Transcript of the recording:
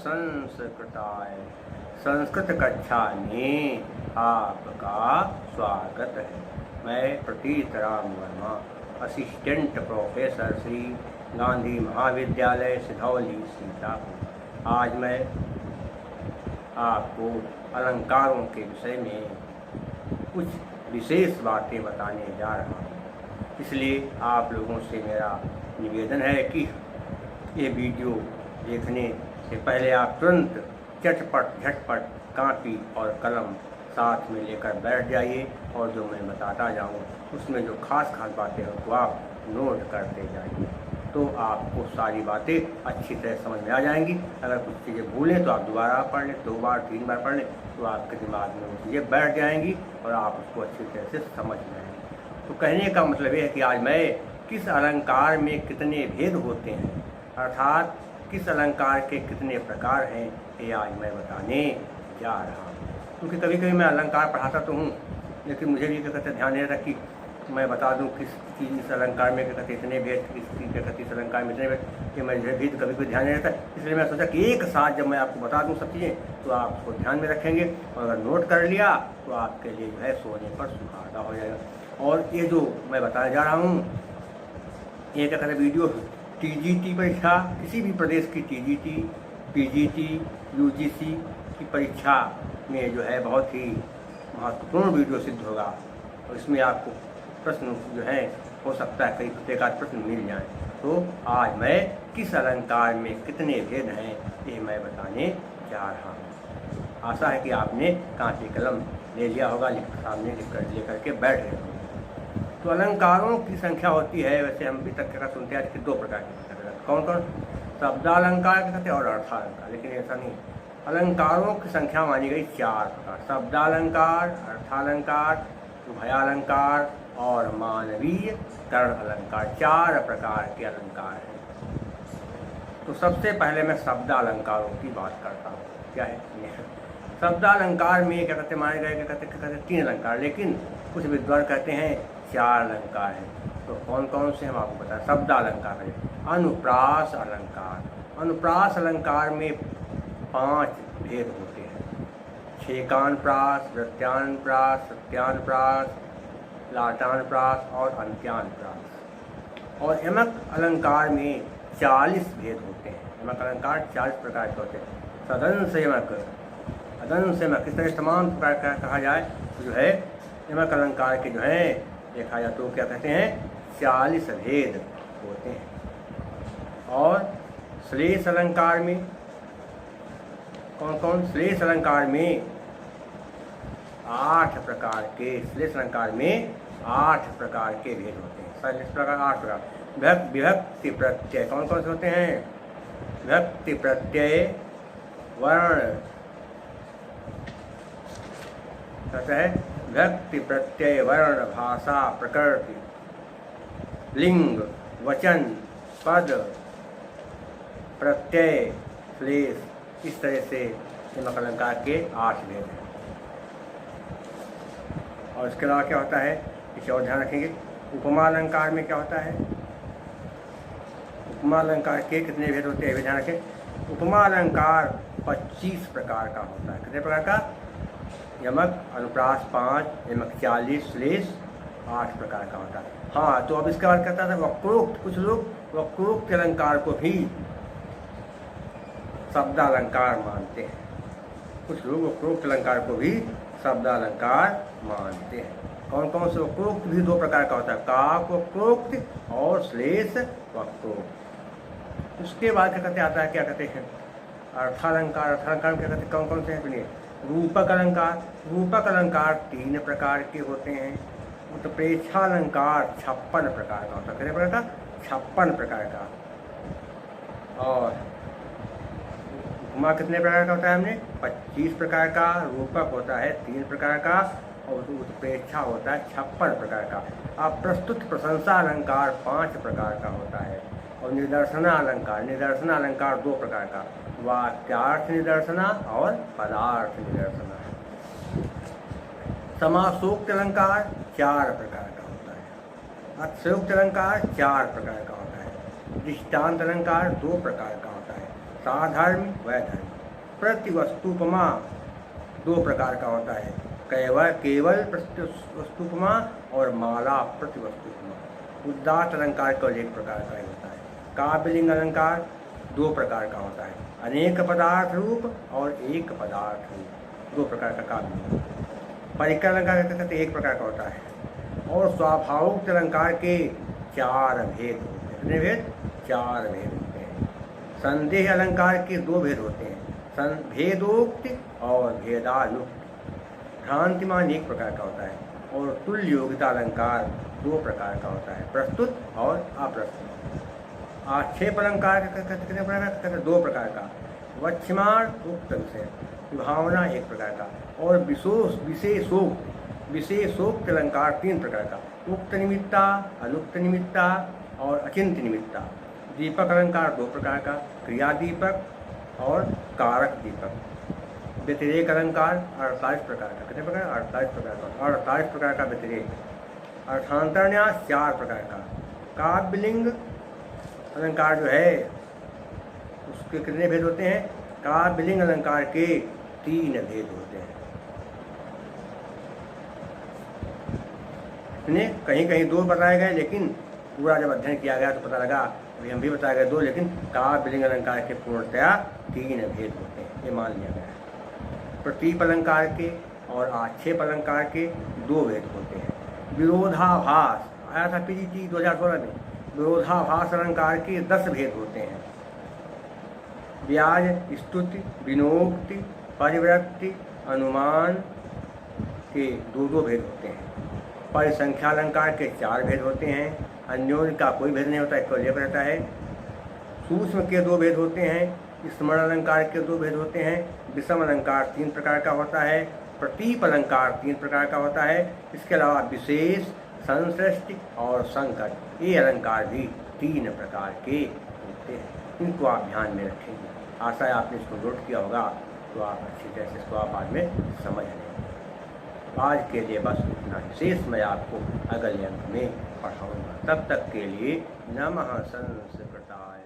संस्कृताय संस्कृत कक्षा में आपका स्वागत है। मैं प्रतीत राम वर्मा, असिस्टेंट प्रोफेसर श्री गांधी महाविद्यालय सिधौली सीतापुर। आज मैं आपको अलंकारों के विषय में कुछ विशेष बातें बताने जा रहा हूँ। इसलिए आप लोगों से मेरा निवेदन है कि ये वीडियो देखने से पहले आप तुरंत झटपट कापी और कलम साथ में लेकर बैठ जाइए और जो मैं बताता जाऊँ उसमें जो खास बातें हैं तो आप नोट करते जाइए, तो आपको सारी बातें अच्छी तरह समझ में आ जाएंगी। अगर कुछ चीज़ें भूलें तो आप दोबारा पढ़ लें, 2 बार 3 बार पढ़ लें, तो आपके दिमाग में वो चीज़ें बैठ जाएंगी और आप उसको अच्छी तरह से समझ जाएंगे। तो कहने का मतलब ये है कि आज मैं किस अलंकार में कितने भेद होते हैं, अर्थात किस अलंकार के कितने प्रकार हैं, ये आज मैं बताने जा रहा हूँ। क्योंकि कभी कभी मैं अलंकार पढ़ाता तो हूँ, लेकिन मुझे भी क्या कहते ध्यान नहीं रहता कि मैं बता दूँ किस चीज़ इस अलंकार में क्या कहते इतने भेद, किस चीज़ क्या कहते इस अलंकार में इतने भेद, कि मुझे भी कभी कोई ध्यान नहीं रहता। इसलिए मैं सोचा कि एक साथ जब मैं आपको बता दूँ सब चीज़ें तो आप उसको ध्यान में रखेंगे, और अगर नोट कर लिया तो आपके लिए जो है सोने पर सुहागा हो जाएगा। और ये जो मैं बताने जा रहा हूँ, ये क्या कहते वीडियो टीजीटी परीक्षा, किसी भी प्रदेश की टीजीटी, पीजीटी, यूजीसी की परीक्षा में जो है बहुत ही महत्वपूर्ण वीडियो सिद्ध होगा। और इसमें आपको प्रश्न जो है हो सकता है कई प्रकार प्रश्न मिल जाएं। तो आज मैं किस अलंकार में कितने भेद हैं ये मैं बताने जा रहा हूँ। आशा है कि आपने कॉपी कलम ले लिया होगा, सामने लेकर के बैठ गए होंगे। तो अलंकारों की संख्या होती है, वैसे हम भी तक का सुनते हैं कि 2 प्रकार के, कौन कौन? शब्दालंकार कहते हैं और अर्थालंकार। लेकिन ऐसा नहीं, अलंकारों की संख्या मानी गई 4 प्रकार: शब्दालंकार, अर्थालंकार, उभयालंकार और मानवीय कर्ण अलंकार। 4 प्रकार के अलंकार हैं। तो सबसे पहले मैं शब्दालंकारों की बात करता हूँ। क्या है शब्दालंकार में? क्या कहते माने गए, क्या कहते 3 अलंकार, लेकिन कुछ विद्वान कहते हैं 4 अलंकार हैं। तो कौन कौन से हम आपको बताएं। शब्दालंकार है अनुप्रास अलंकार। अनुप्रास अलंकार में 5 भेद होते हैं: छेकान प्रास, वृत्यान प्रास, सत्यान प्रास, लाटान प्रास और अंत्यान प्रास। और यमक अलंकार में 40 भेद होते हैं। यमक अलंकार 40 प्रकार के होते हैं। सदंश यमक, अदंश यमक, इस तरह तमाम प्रकार का कहा जाए तो जो है यमक अलंकार के जो है देखा जाए तो क्या कहते हैं 40 भेद होते हैं। और श्लेष अलंकार में कौन कौन? श्लेष अलंकार में 8 प्रकार के, श्लेष अलंकार में 8 प्रकार के भेद होते हैं। श्लेष प्रकार 8 प्रकार। विभक्ति प्रत्यय कौन कौन से होते हैं? विभक्ति प्रत्यय, वर्ण कहता है विभक्ति प्रत्यय, वर्ण, भाषा, प्रकृति, लिंग, वचन, पद, प्रत्यय, श्लेष, इस तरह से यमक अलंकार के 8 भेद हैं। और इसके अलावा क्या होता है, इसे और ध्यान रखेंगे। उपमा अलंकार में क्या होता है? उपमा अलंकार के कितने भेद होते हैं, ध्यान रखें। उपमा अलंकार 25 प्रकार का होता है। कितने प्रकार का? यमक अनुप्रास 5, यमक 40, श्लेष 8 प्रकार का होता है। हाँ, तो अब इसके बाद कहता था वक्रोक्त। कुछ लोग वक्रोक्त अलंकार को भी शब्दालंकार मानते हैं। कुछ लोग वक्रोक्त अलंकार को भी शब्दालंकार मानते हैं। कौन कौन से? वक्रोक्त भी 2 प्रकार का होता है: काक वक्रोक्त और श्लेष वक्रोक्त। उसके बाद क्या कहते आता है, क्या कहते हैं अर्थालंकार। अर्थालंकार में क्या कहते कौन कौन से हैं? सुनिए। रूपक अलंकार। रूपक अलंकार 3 प्रकार के होते हैं। उत्प्रेक्षालंकार 56 प्रकार का होता है। कितने प्रकार का? 56 प्रकार का। और उपमा कितने प्रकार का होता है? हमने 25 प्रकार का। रूपक होता है 3 प्रकार का और उत्प्रेक्षा होता है 56 प्रकार का। अब प्रस्तुत प्रशंसा अलंकार 5 प्रकार का होता है। और निदर्शना अलंकार, निदर्शना अलंकार 2 प्रकार का: वाक्यार्थ निदर्शना और पदार्थ निदर्शना। समासोक्त अलंकार 4 प्रकार का होता है। अतिशयोक्त अलंकार 4 प्रकार का होता है। दृष्टांत अलंकार 2 प्रकार का होता है: साधर्म वैधर्म। प्रतिवस्तुपमा दो प्रकार का होता है, केवल प्रतिवस्तुपमा और माला प्रतिवस्तुपमा। उदात्त अलंकार केवल एक प्रकार का ही होता है। काव्यलिंग अलंकार दो प्रकार का होता है, अनेक पदार्थ रूप और एक पदार्थ रूप, दो प्रकार का काव्य। परिकर अलंकार कहते एक प्रकार का होता है। और स्वाभाविक अलंकार के चार भेद होते हैं। कितने भेद? चार भेद होते हैं। संदेह अलंकार के दो भेद होते हैं, भेदोक्ति और भेदानुक्ति। भ्रांतिमान एक प्रकार का होता है। और तुल्य योग्यता अलंकार दो प्रकार का होता है, प्रस्तुत और अप्रस्तुत। आक्षेप अलंकार कितने प्रकार का? दो प्रकार का, वक्ष्यमाण उक्त विषय, विभावना एक प्रकार का, और विशेषोक्त अलंकार तीन प्रकार का, उक्त निमित्ता, अनुक्त निमित्ता और अचिंत्य निमित्ता। दीपक अलंकार दो प्रकार का, क्रिया दीपक और कारक दीपक। व्यतिरेक अलंकार 48 प्रकार का। कितने प्रकार? 48 प्रकार का। 48 प्रकार का व्यतिरेक। अर्थांतरन्यास 4 प्रकार का। काव्यलिंग अलंकार जो है उसके कितने भेद होते हैं? काव्यलिंग अलंकार के 3 भेद होते हैं। कहीं कहीं 2 बताए गए, लेकिन पूरा जब अध्ययन किया गया तो पता लगा, अभी हम भी बताए गए 2, लेकिन काव्यलिंग अलंकार के पूर्णतया 3 भेद होते हैं, ये मान लिया गया है। प्रतीप अलंकार के और आक्षेप अलंकार के 2 भेद होते हैं। विरोधाभास आया था पीजीटी 2016 में। विरोधाभास अलंकार के 10 भेद होते हैं। ब्याज, स्तुति, विनोक्ति, परिवृत्ति, अनुमान के 2 भेद होते हैं। परिसंख्या अलंकार के 4 भेद होते हैं। अन्योन्य का कोई भेद नहीं होता, केवल एक रहता है। सूक्ष्म के 2 भेद होते हैं। स्मरण अलंकार के 2 भेद होते हैं। विषम अलंकार 3 प्रकार का होता है। प्रतीप अलंकार 3 प्रकार का होता है। इसके अलावा विशेष, संश्लिष्ट और संकट, ये अलंकार भी 3 प्रकार के होते हैं। इनको आप ध्यान में रखेंगे। आशा है आपने इसको नोट किया होगा, तो आप अच्छी तरह से इसको आप बाद में समझ लेंगे। आज के लिए बस इतना ही। शेष मैं आपको अगले अंक में पढ़ाऊँगा। तब तक के लिए नमः संस्कृताय।